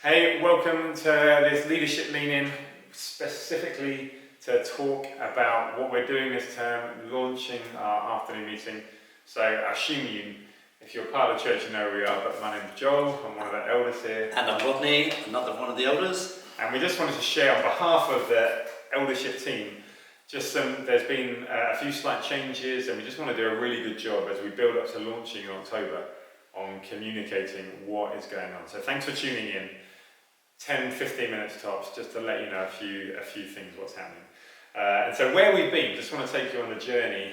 Hey, welcome to this leadership meeting, specifically to talk about what we're doing this term, launching our afternoon meeting. So I assume if you're part of the church, you know who we are, but my name's Joel, I'm one of the elders here. And I'm Rodney, another one of the elders. And we just wanted to share on behalf of the eldership team, there's been a few slight changes, and we just want to do a really good job as we build up to launching in October on communicating what is going on. So thanks for tuning in. 10-15 minutes tops, just to let you know a few things what's happening. And so where we've been, just want to take you on the journey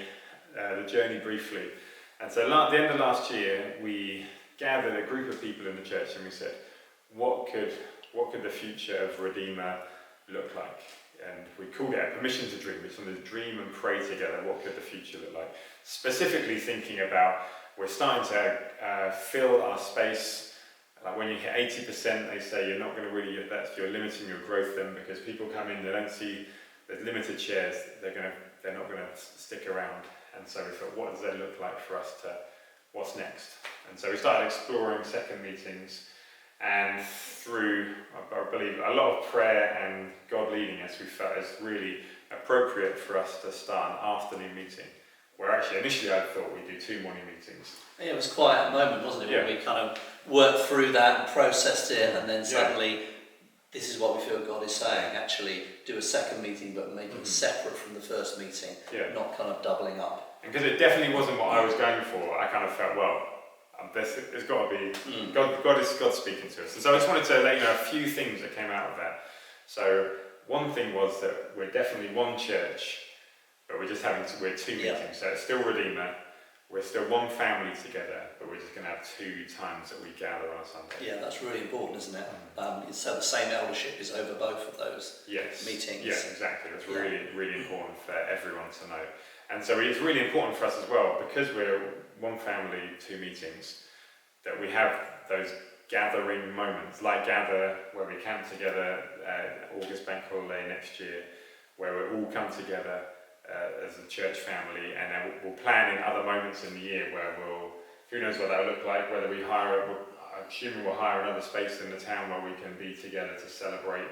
briefly. And so at the end of last year, we gathered a group of people in the church and we said, what could the future of Redeemer look like? And we called it a permission to dream. We just wanted to dream and pray together. What could the future look like? Specifically thinking about, we're starting to fill our space. Like when you hit 80%, they say you're not going to really, you're limiting your growth then, because people come in, they don't see there's limited chairs, they're not going to stick around. And so we thought, what does that look like for us what's next? And so we started exploring second meetings, and through, I believe, a lot of prayer and God leading us, we felt it's really appropriate for us to start an afternoon meeting, where actually initially I thought we'd do 2 morning meetings. Yeah, it was quite a moment, wasn't it, when we kind of worked through that and processed it, and then suddenly this is what we feel God is saying. Actually, do a second meeting, but make it separate from the first meeting, not kind of doubling up. And because it definitely wasn't what I was going for, I kind of felt, well, there's got to be, God speaking to us. And so I just wanted to let you know a few things that came out of that. So one thing was that we're definitely one church, but we're 2 meetings. So it's still Redeemer. We're still one family together, but we're just going to have 2 times that we gather on a Sunday. Yeah, that's really important, isn't it? So the same eldership is over both of those meetings. Yes, exactly. That's really, really important for everyone to know. And so it's really important for us as well, because we're one family, 2 meetings, that we have those gathering moments, like Gather, where we camp together, August Bank Holiday next year, where we all come together as a church family, and then we'll plan in other moments in the year where who knows what that'll look like, whether I'm assuming we'll hire another space in the town where we can be together to celebrate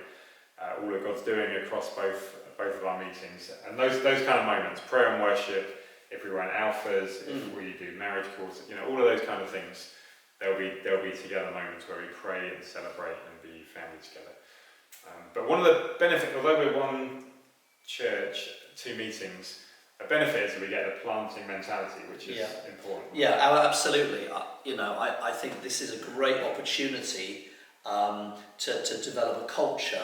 all that God's doing across both of our meetings. And those kind of moments, prayer and worship, if we run alphas, if we do marriage courses, all of those kind of things, there'll be together moments where we pray and celebrate and be family together. But one of the benefits, although we're one church, 2 meetings, a benefit is that we get a planting mentality, which is important. Yeah, absolutely. I think this is a great opportunity to develop a culture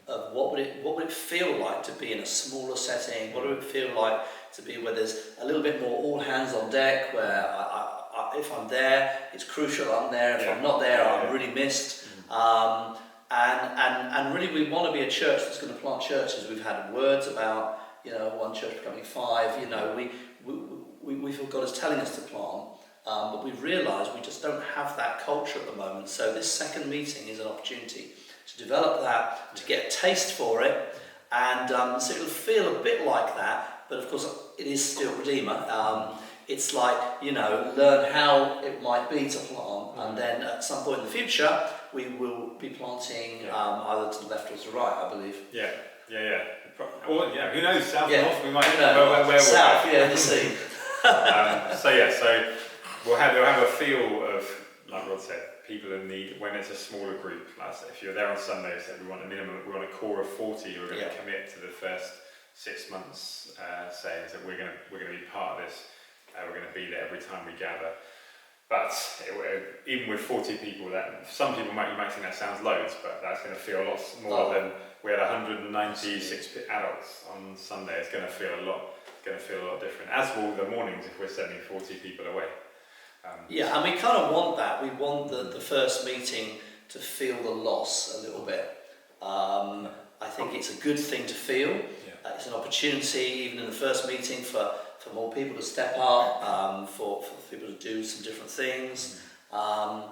of what would it feel like to be in a smaller setting. What would it feel like to be where there's a little bit more all hands on deck, where if I'm there, it's crucial I'm there. If I'm not there, I'm really missed. And really, we want to be a church that's going to plant churches. We've had words about, one church becoming 5. We feel God is telling us to plant, but we've realised we just don't have that culture at the moment. So this second meeting is an opportunity to develop that, to get a taste for it, and so it'll feel a bit like that. But of course, it is still Redeemer. It's like, learn how it might be to plant, and then at some point in the future, we will be planting either to the left or to the right, I believe. Yeah. Well, who knows? South, north, we might know. Where South, the sea. So we'll have a feel of, like Rod said, people in need when it's a smaller group. Like if you're there on Sunday, so we want a core of 40 who are going to commit to the first 6 months, saying that we're going to be part of this. We're going to be there every time we gather. But even with 40 people, that some people you might think that sounds loads, but that's going to feel a lot more than we had 196 adults on Sunday. It's going to feel a lot different. As will the mornings if we're sending 40 people away. And we kind of want that. We want the first meeting to feel the loss a little bit. I think it's a good thing to feel. It's an opportunity, even in the first meeting, for more people to step up, for people to do some different things, and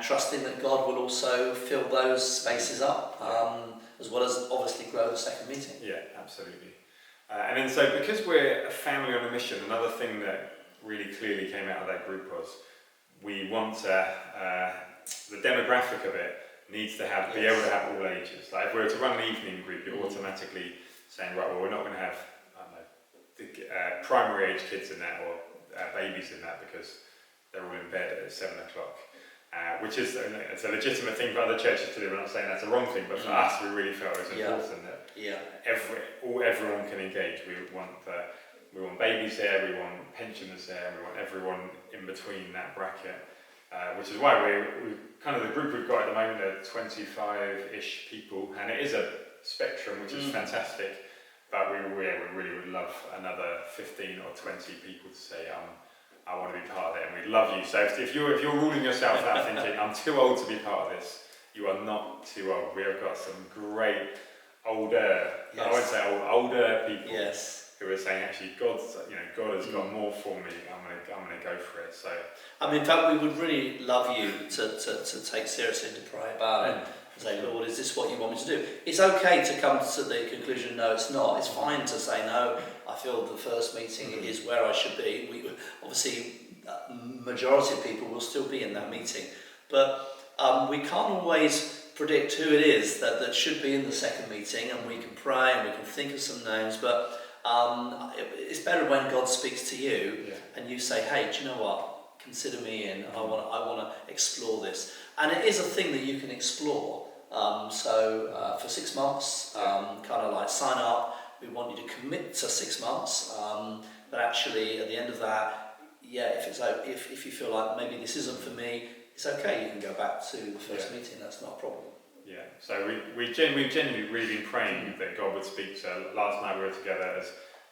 trusting that God will also fill those spaces up, as well as obviously grow the second meeting. Yeah, absolutely. And then so because we're a family on a mission, another thing that really clearly came out of that group was we want to the demographic of it needs to be able to have all ages. Like if we were to run an evening group, you're automatically saying, right, well, we're not going to have primary age kids in that or babies in that because they're all in bed at 7 o'clock. Which is it's a legitimate thing for other churches to do. We're not saying that's a wrong thing, but for us, we really felt it was important that everyone can engage. We want babies there, we want pensioners there, we want everyone in between that bracket. Which is why we kind of the group we've got at the moment are 25-ish people, and it is a spectrum, which is fantastic. But we really would love another 15 or 20 people to say, I want to be part of it, and we'd love you. So if you're ruling yourself out thinking, I'm too old to be part of this, you are not too old. We have got some great older, I won't say older people who are saying, actually, God has got more for me. I'm gonna go for it. So, in fact, we would really love you to take seriously and to pray about it. And say, Lord, is this what you want me to do? It's okay to come to the conclusion, no, it's not. It's fine to say, no, I feel the first meeting is where I should be. Obviously, majority of people will still be in that meeting. But we can't always predict who it is that should be in the second meeting, and we can pray and we can think of some names, but it's better when God speaks to you and you say, hey, do you know what? Consider me in. I want to explore this. And it is a thing that you can explore. So for 6 months, kind of like sign up. We want you to commit to 6 months. But actually, at the end of that, if you feel like maybe this isn't for me, it's okay. You can go back to the first meeting. That's not a problem. Yeah. So we've genuinely really been praying that God would speak to. Last night we were together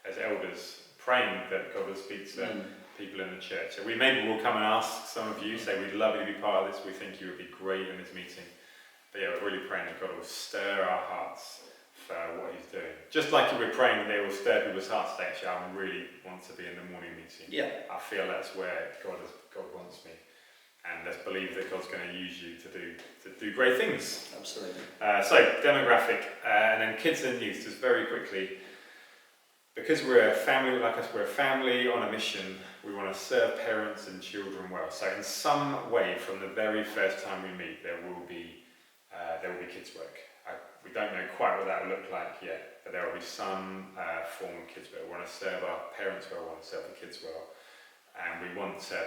as elders, praying that God would speak to people in the church. So maybe we'll come and ask some of you, say we'd love you to be part of this, we think you would be great in this meeting. But we're really praying that God will stir our hearts for what he's doing. Just like we're praying that they will stir people's hearts to actually, I really want to be in the morning meeting. Yeah. I feel that's where God wants me. And let's believe that God's going to use you to do great things. Absolutely. So demographic, and then kids and youth, just very quickly. Because we're a family like us, we're a family on a mission. We want to serve parents and children well. So in some way, from the very first time we meet, there will be kids work. We don't know quite what that will look like yet, but there will be some form of kids work. We want to serve our parents well, we want to serve the kids well, and we want to.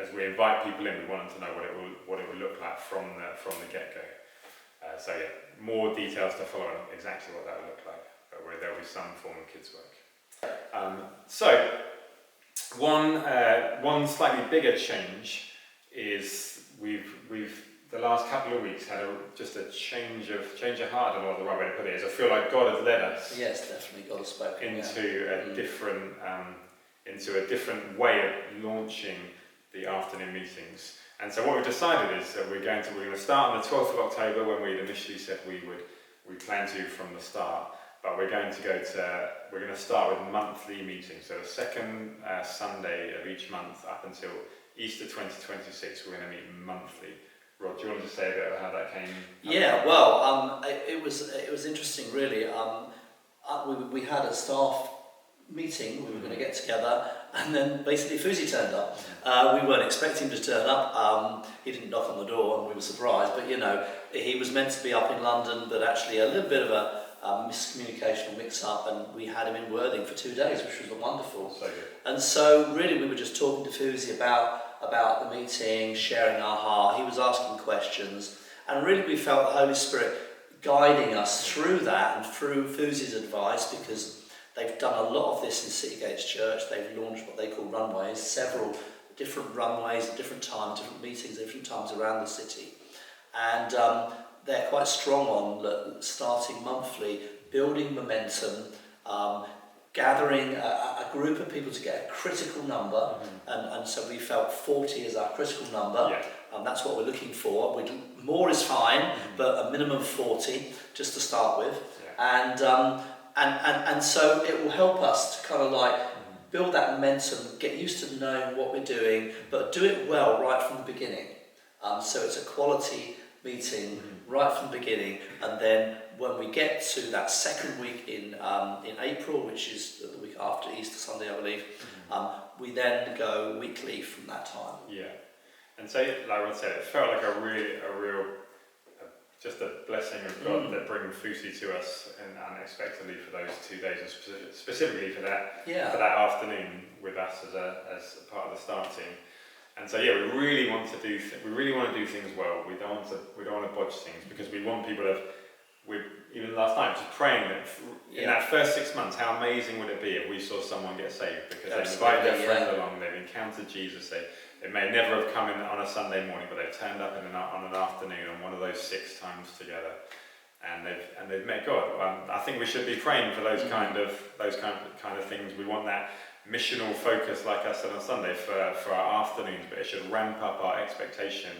As we invite people in, we want them to know what it will look like from the get-go. More details to follow on exactly what that will look like, but where there will be some form of kids work. One slightly bigger change is we've the last couple of weeks had just a change of heart. I don't know what the right way to put it is. I feel like God has led us. Yes, definitely God has spoken into a different way of launching the afternoon meetings. And so what we've decided is that we're going to start on the 12th of October when we initially said we planned to from the start, but we're going to start with monthly meetings. So the second Sunday of each month up until Easter 2026, we're going to meet monthly. Rod, do you want to say a bit about how that came? It was interesting really. We had a staff meeting, we were going to get together, and then basically Fuzi turned up. We weren't expecting him to turn up. He didn't knock on the door and we were surprised, but he was meant to be up in London, but actually a little bit of a miscommunication or mix-up, and we had him in Worthing for 2 days, which was wonderful. So good. And so really we were just talking to Fuzi about the meeting, sharing our heart. He was asking questions, and really we felt the Holy Spirit guiding us through that and through Fuzi's advice, because they've done a lot of this in City Gates Church. They've launched what they call runways, several different runways at different times, different meetings at different times around the city. And they're quite strong on starting monthly, building momentum, gathering a group of people to get a critical number. And so we felt 40 is our critical number. Yeah. That's what we're looking for. More is fine, but a minimum of 40 just to start with. Yeah. And so it will help us to kind of like build that momentum, get used to knowing what we're doing, but do it well right from the beginning. So it's a quality meeting right from the beginning, and then when we get to that second week in April, which is the week after Easter Sunday, I believe, we then go weekly from that time. Yeah. And so, like I said, it felt like a real, just a blessing of God that bring Fusi to us and unexpectedly for those 2 days, and specifically for that afternoon with us as part of the staff team. And so, we really want to do things well. We don't want to bodge things, because we want people to. Even last night, just praying that in that first 6 months, how amazing would it be if we saw someone get saved, because they invited their friend along, they've encountered Jesus, they may never have come in on a Sunday morning, but they've turned up on an afternoon on one of those 6 times together, and they've met God. I think we should be praying for those kind of things. We want that missional focus, like I said on Sunday, for our afternoons, but it should ramp up our expectation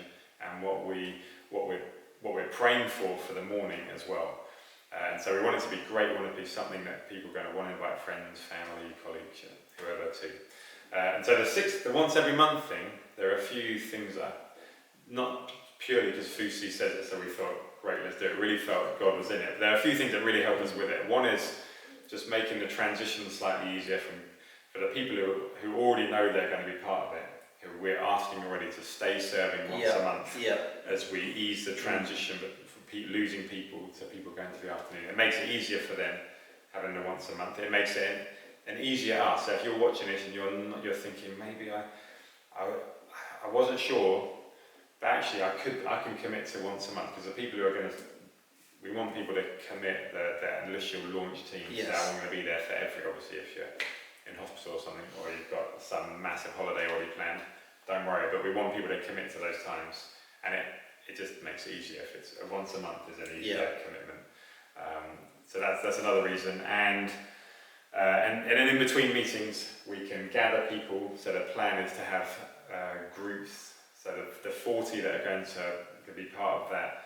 and what we're praying for the morning as well. And so we want it to be great. We want it to be something that people are going to want to invite friends, family, colleagues, whoever to. And so the once every month thing, there are a few things that, not purely because Fusi says it, so we thought, great, let's do it. Really felt God was in it. There are a few things that really help us with it. One is just making the transition slightly easier for the people who already know they're going to be part of it, who we're asking already to stay serving once a month as we ease the transition, but losing people to people going to the afternoon. It makes it easier for them having the once a month. It makes it an easier ask. So if you're watching this and you're thinking, maybe I wasn't sure, but actually I can commit to once a month, because the people who are we want people to commit their initial launch teams. Yes. That are going to be there for obviously if you're in hospital or something, or you've got some massive holiday already planned, don't worry, but we want people to commit to those times, and it just makes it easier if it's once a month is an easier commitment. So that's another reason, and then in between meetings we can gather people. So the plan is to have groups. So the 40 that are going to be part of that,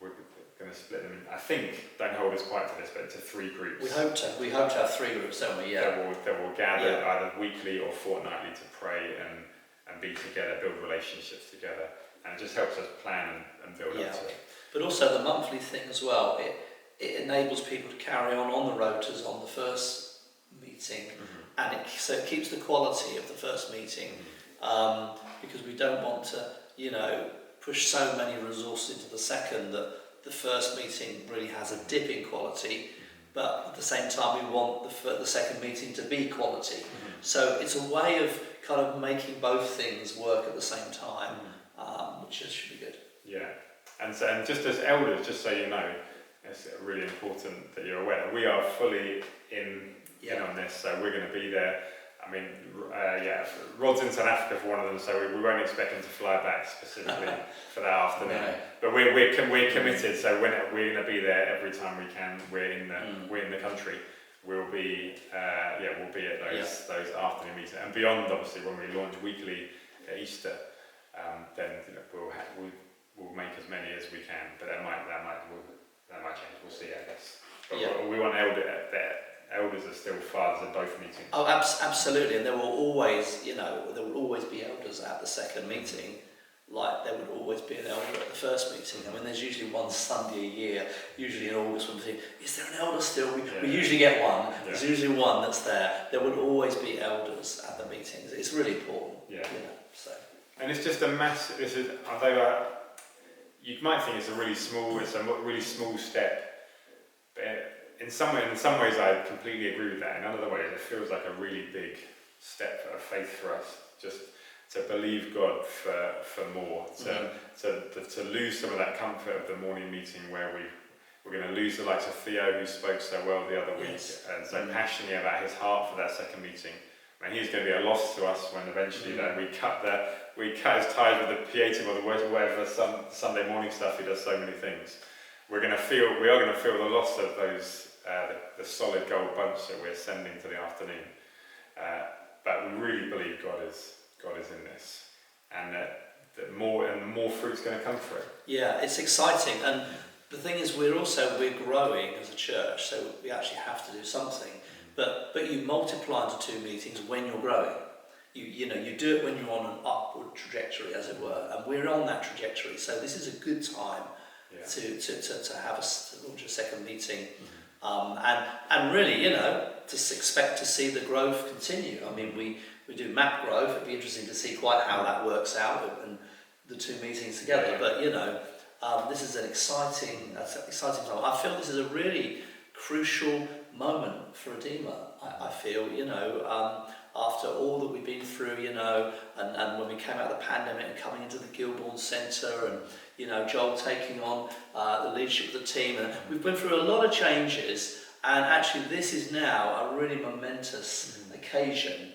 we're going to split them. I think, don't hold us quite to this, but into 3 groups. We hope to have 3 groups, don't we? Yeah. That will gather either weekly or fortnightly to pray and be together, build relationships together. And it just helps us plan and build up to it. But also the monthly thing as well, it enables people to carry on the rotas on the first meeting, and so it keeps the quality of the first meeting, because we don't want to, push so many resources into the second that the first meeting really has a dip in quality, but at the same time we want the second meeting to be quality. So it's a way of kind of making both things work at the same time. Which should be good. Yeah, and just as elders, just so you know, it's really important that you're aware that we are fully in on this, so we're going to be there. I mean, Rod's in South Africa for one of them, so we won't expect him to fly back specifically for that afternoon. No. But we're committed, so we're going to be there every time we can. We're in the country. We'll be we'll be at those afternoon meetings, and beyond, obviously, when we launch weekly at Easter. Then we'll make as many as we can, but that might change. We'll see, I guess. But we want elders are still fathers at both meetings. Oh, absolutely, and there will always be elders at the second meeting, like there would always be an elder at the first meeting. I mean, there's usually one Sunday a year, usually in August, when we think, is there an elder still? We usually get one. Yeah. There's usually one that's there. There would always be elders at the meetings. It's really important. Yeah. So. And it's just a massive. Although you might think it's a really small step, but in some ways I completely agree with that. In other ways, it feels like a really big step of faith for us, just to believe God for more, to lose some of that comfort of the morning meeting where we're going to lose the likes of Theo, who spoke so well the other week, and so passionately about his heart for that second meeting. And he's going to be a loss to us when eventually that we cut his ties with the creative or the whatever Sunday morning stuff. He does so many things. We are going to feel the loss of those the solid gold bunch that we're sending to the afternoon. But we really believe God is in this, and that more fruit's going to come for it. Yeah, it's exciting, and the thing is, we're growing as a church, so we actually have to do something. But you multiply into 2 meetings when you're growing. You do it when you're on an upward trajectory, as it were, and we're on that trajectory. So this is a good time to have to launch a second meeting, and really, to expect to see the growth continue. I mean, we do map growth. It'd be interesting to see quite how that works out, and the two meetings together. Yeah. But you know, this is an exciting time. I feel this is a really crucial moment for Redeemer. I feel, you know, after all that we've been through, you know, and when we came out of the pandemic and coming into the Gilbourne Centre, and you know, Joel taking on the leadership of the team, and we've been through a lot of changes. And actually, this is now a really momentous occasion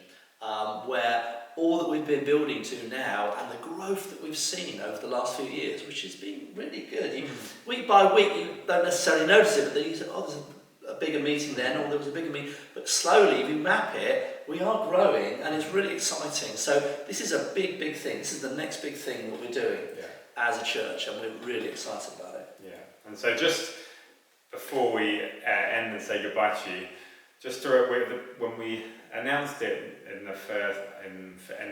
where all that we've been building to now, and the growth that we've seen over the last few years, which has been really good. Week by week, you don't necessarily notice it, but then you say, oh, there's a bigger meeting then, or there was a bigger meeting. But slowly, if you map it, we are growing, and it's really exciting. So this is a big, big thing. This is the next big thing that we're doing as a church, and we're really excited about it. Yeah, and so just before we end and say goodbye to you, just to, when we announced it in the end of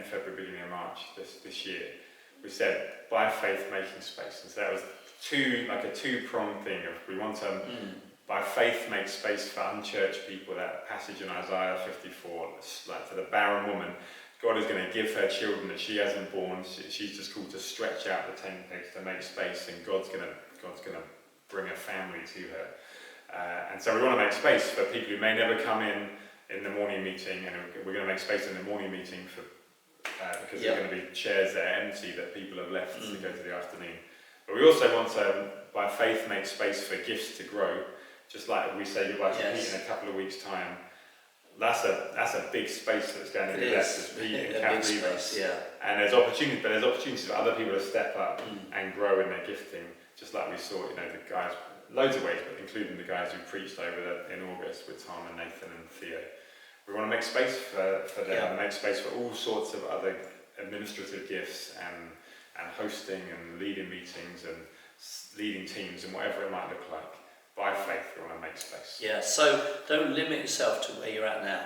February, beginning of March this year, we said by faith making space, and so that was a two-pronged thing of we want to by faith make space for unchurched people. That passage in Isaiah 54, like for the barren woman, God is going to give her children that she hasn't born. She's just called to stretch out the tent pegs to make space, and God's going to bring a family to her. And so we want to make space for people who may never come in the morning meeting, and we're going to make space in the morning meeting because there are going to be chairs that are empty that people have left to go to the afternoon. But we also want to, by faith, make space for gifts to grow, just like we say goodbye to Pete in a couple of weeks' time. That's a big space that's going to be left as Pete and Kath leave us. And there's opportunities for other people to step up and grow in their gifting, just like we saw, you know, the guys, loads of ways, but including the guys who preached in August with Tom and Nathan and Theo. We want to make space for them, and make space for all sorts of other administrative gifts and hosting and leading meetings and leading teams and whatever it might look like. By faith, we want to make space. Yeah, so don't limit yourself to where you're at now.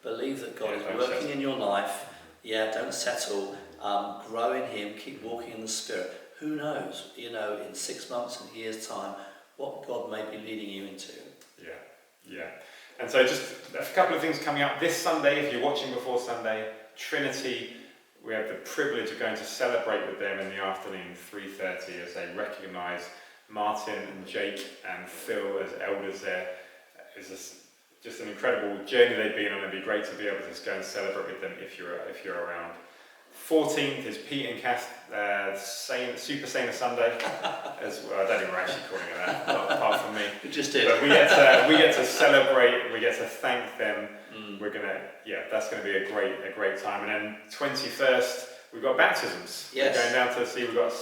Believe that God is working in your life. Don't settle. Grow in Him. Keep walking in the Spirit. Who knows, you know, in 6 months and a year's time, what God may be leading you into. Yeah. And so just a couple of things coming up this Sunday, if you're watching before Sunday, Trinity, we have the privilege of going to celebrate with them in the afternoon, 3:30, as they recognise Martin and Jake and Phil as elders there. It's just an incredible journey they've been on. It'd be great to be able to just go and celebrate with them if you're around. 14th is Pete and Kath Super Saner Sunday. As well. I don't think we're actually calling it that, apart from me. We just did. But we get to celebrate. We get to thank them. That's going to be a great time. And then 21st, we've got baptisms. Yes. We're going down to see. We've got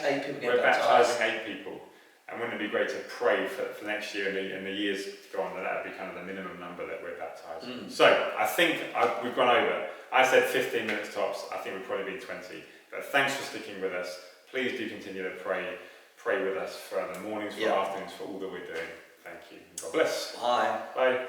eight people. We're baptising 8 people. And wouldn't it be great to pray for next year and the years gone that would be kind of the minimum number that we're baptising. So I think we've gone over. I said 15 minutes tops. I think we've probably been 20. But thanks for sticking with us. Please do continue to pray with us for the mornings, for the afternoons, for all that we're doing. Thank you. God bless. Bye. Bye.